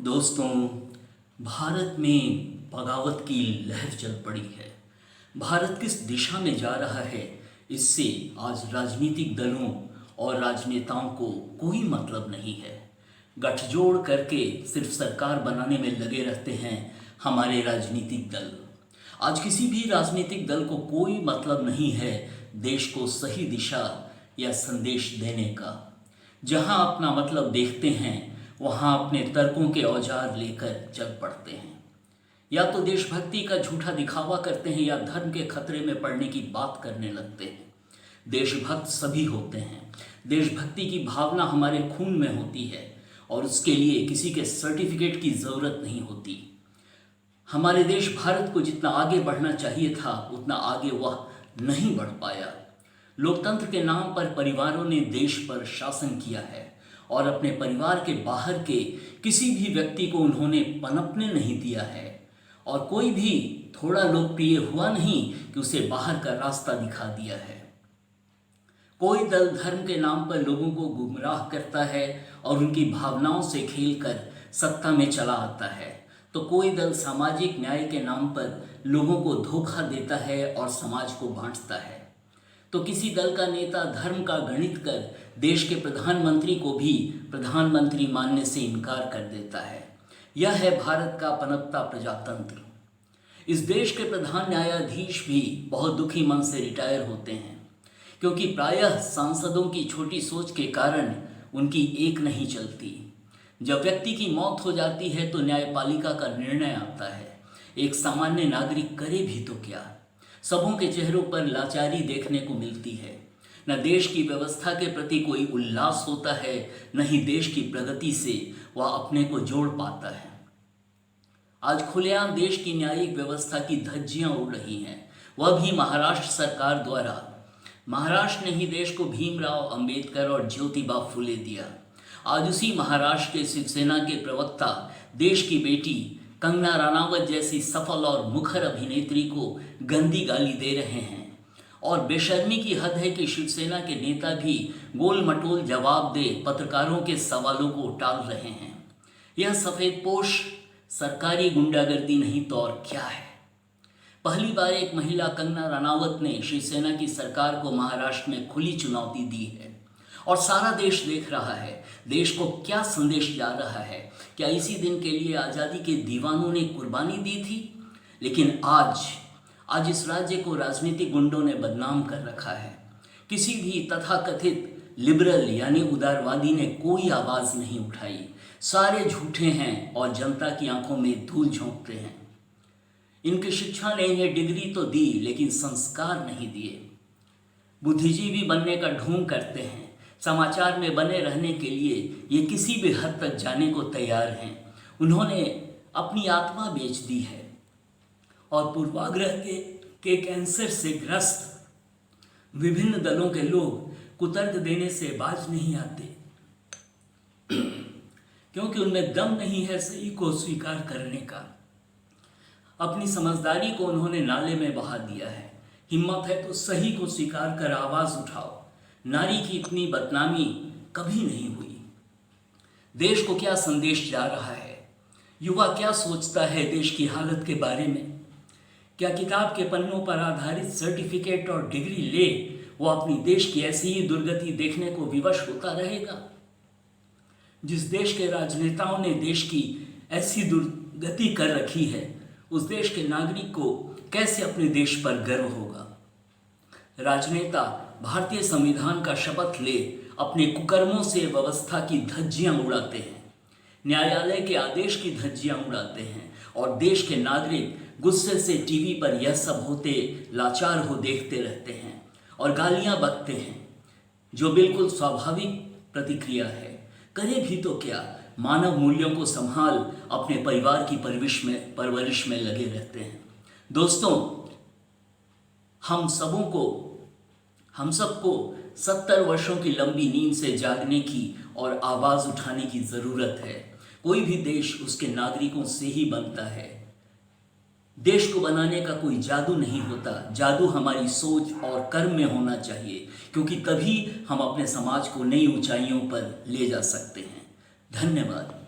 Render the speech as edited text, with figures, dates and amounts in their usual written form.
दोस्तों, भारत में बगावत की लहर चल पड़ी है। भारत किस दिशा में जा रहा है, इससे आज राजनीतिक दलों और राजनेताओं को कोई मतलब नहीं है। गठजोड़ करके सिर्फ सरकार बनाने में लगे रहते हैं हमारे राजनीतिक दल। आज किसी भी राजनीतिक दल को कोई मतलब नहीं है देश को सही दिशा या संदेश देने का। जहां अपना मतलब देखते हैं वहां अपने तर्कों के औजार लेकर चल पड़ते हैं। या तो देशभक्ति का झूठा दिखावा करते हैं या धर्म के खतरे में पड़ने की बात करने लगते हैं। देशभक्त सभी होते हैं। देशभक्ति की भावना हमारे खून में होती है और उसके लिए किसी के सर्टिफिकेट की ज़रूरत नहीं होती। हमारे देश भारत को जितना आगे बढ़ना चाहिए था उतना आगे वह नहीं बढ़ पाया। लोकतंत्र के नाम पर परिवारों ने देश पर शासन किया है और अपने परिवार के बाहर के किसी भी व्यक्ति को उन्होंने पनपने नहीं दिया है। और कोई भी थोड़ा लोकप्रिय हुआ नहीं कि उसे बाहर का रास्ता दिखा दिया है। कोई दल धर्म के नाम पर लोगों को गुमराह करता है और उनकी भावनाओं से खेलकर सत्ता में चला आता है, तो कोई दल सामाजिक न्याय के नाम पर लोगों को धोखा देता है और समाज को बांटता है। तो किसी दल का नेता धर्म का गणित कर देश के प्रधानमंत्री को भी प्रधानमंत्री मानने से इनकार कर देता है। यह है भारत का पनपता प्रजातंत्र। इस देश के प्रधान न्यायाधीश भी बहुत दुखी मन से रिटायर होते हैं, क्योंकि प्रायः सांसदों की छोटी सोच के कारण उनकी एक नहीं चलती। जब व्यक्ति की मौत हो जाती है तो न्यायपालिका का निर्णय आता है। एक सामान्य नागरिक करे भी तो क्या। सबों के चेहरों पर लाचारी देखने को मिलती है। न देश की व्यवस्था के प्रति कोई उल्लास होता है, न ही देश की प्रगति से वह अपने को जोड़ पाता है। आज खुलेआम देश की न्यायिक व्यवस्था की धज्जियां उड़ रही हैं, वह भी महाराष्ट्र सरकार द्वारा। महाराष्ट्र ने ही देश को भीमराव अंबेडकर और ज्योतिबा फुले दिया। आज उसी महाराष्ट्र के शिवसेना के प्रवक्ता देश की बेटी कंगना रनावत जैसी सफल और मुखर अभिनेत्री को गंदी गाली दे रहे हैं। और बेशर्मी की हद है कि शिवसेना के नेता भी गोल मटोल जवाब दे पत्रकारों के सवालों को टाल रहे हैं। यह सफ़ेदपोश सरकारी गुंडागर्दी नहीं तो और क्या है। पहली बार एक महिला कंगना रनावत ने शिवसेना की सरकार को महाराष्ट्र में खुली चुनौती दी है और सारा देश देख रहा है देश को क्या संदेश जा रहा है। क्या इसी दिन के लिए आज़ादी के दीवानों ने कुर्बानी दी थी? लेकिन आज इस राज्य को राजनीतिक गुंडों ने बदनाम कर रखा है। किसी भी तथाकथित लिबरल यानी उदारवादी ने कोई आवाज़ नहीं उठाई। सारे झूठे हैं और जनता की आंखों में धूल झोंकते हैं। इनकी शिक्षा ने इन्हें डिग्री तो दी लेकिन संस्कार नहीं दिए। बुद्धिजीवी बनने का ढोंग करते हैं। समाचार में बने रहने के लिए ये किसी भी हद तक जाने को तैयार हैं। उन्होंने अपनी आत्मा बेच दी है और पूर्वाग्रह के कैंसर से ग्रस्त विभिन्न दलों के लोग कुतर्क देने से बाज नहीं आते, क्योंकि उनमें दम नहीं है सही को स्वीकार करने का। अपनी समझदारी को उन्होंने नाले में बहा दिया है। हिम्मत है तो सही को स्वीकार कर आवाज़ उठाओ। नारी की इतनी बदनामी कभी नहीं हुई। देश को क्या संदेश जा रहा है? युवा क्या सोचता है देश की हालत के बारे में? क्या किताब के पन्नों पर आधारित सर्टिफिकेट और डिग्री ले वो अपनी देश की ऐसी ही दुर्गति देखने को विवश होता रहेगा? जिस देश के राजनेताओं ने देश की ऐसी दुर्गति कर रखी है, उस देश के नागरिक को कैसे अपने देश पर गर्व होगा? राजनेता भारतीय संविधान का शपथ ले अपने कुकर्मों से व्यवस्था की धज्जियां उड़ाते हैं, न्यायालय के आदेश की धज्जियां उड़ाते हैं और देश के नागरिक गुस्से से टीवी पर यह सब होते लाचार हो देखते रहते हैं और गालियां बकते हैं, जो बिल्कुल स्वाभाविक प्रतिक्रिया है। करे भी तो क्या। मानव मूल्यों को संभाल अपने परिवार की परवरिश में लगे रहते हैं। दोस्तों, हम सबको 70 वर्षों की लंबी नींद से जागने की और आवाज़ उठाने की ज़रूरत है। कोई भी देश उसके नागरिकों से ही बनता है। देश को बनाने का कोई जादू नहीं होता। जादू हमारी सोच और कर्म में होना चाहिए, क्योंकि तभी हम अपने समाज को नई ऊंचाइयों पर ले जा सकते हैं। धन्यवाद।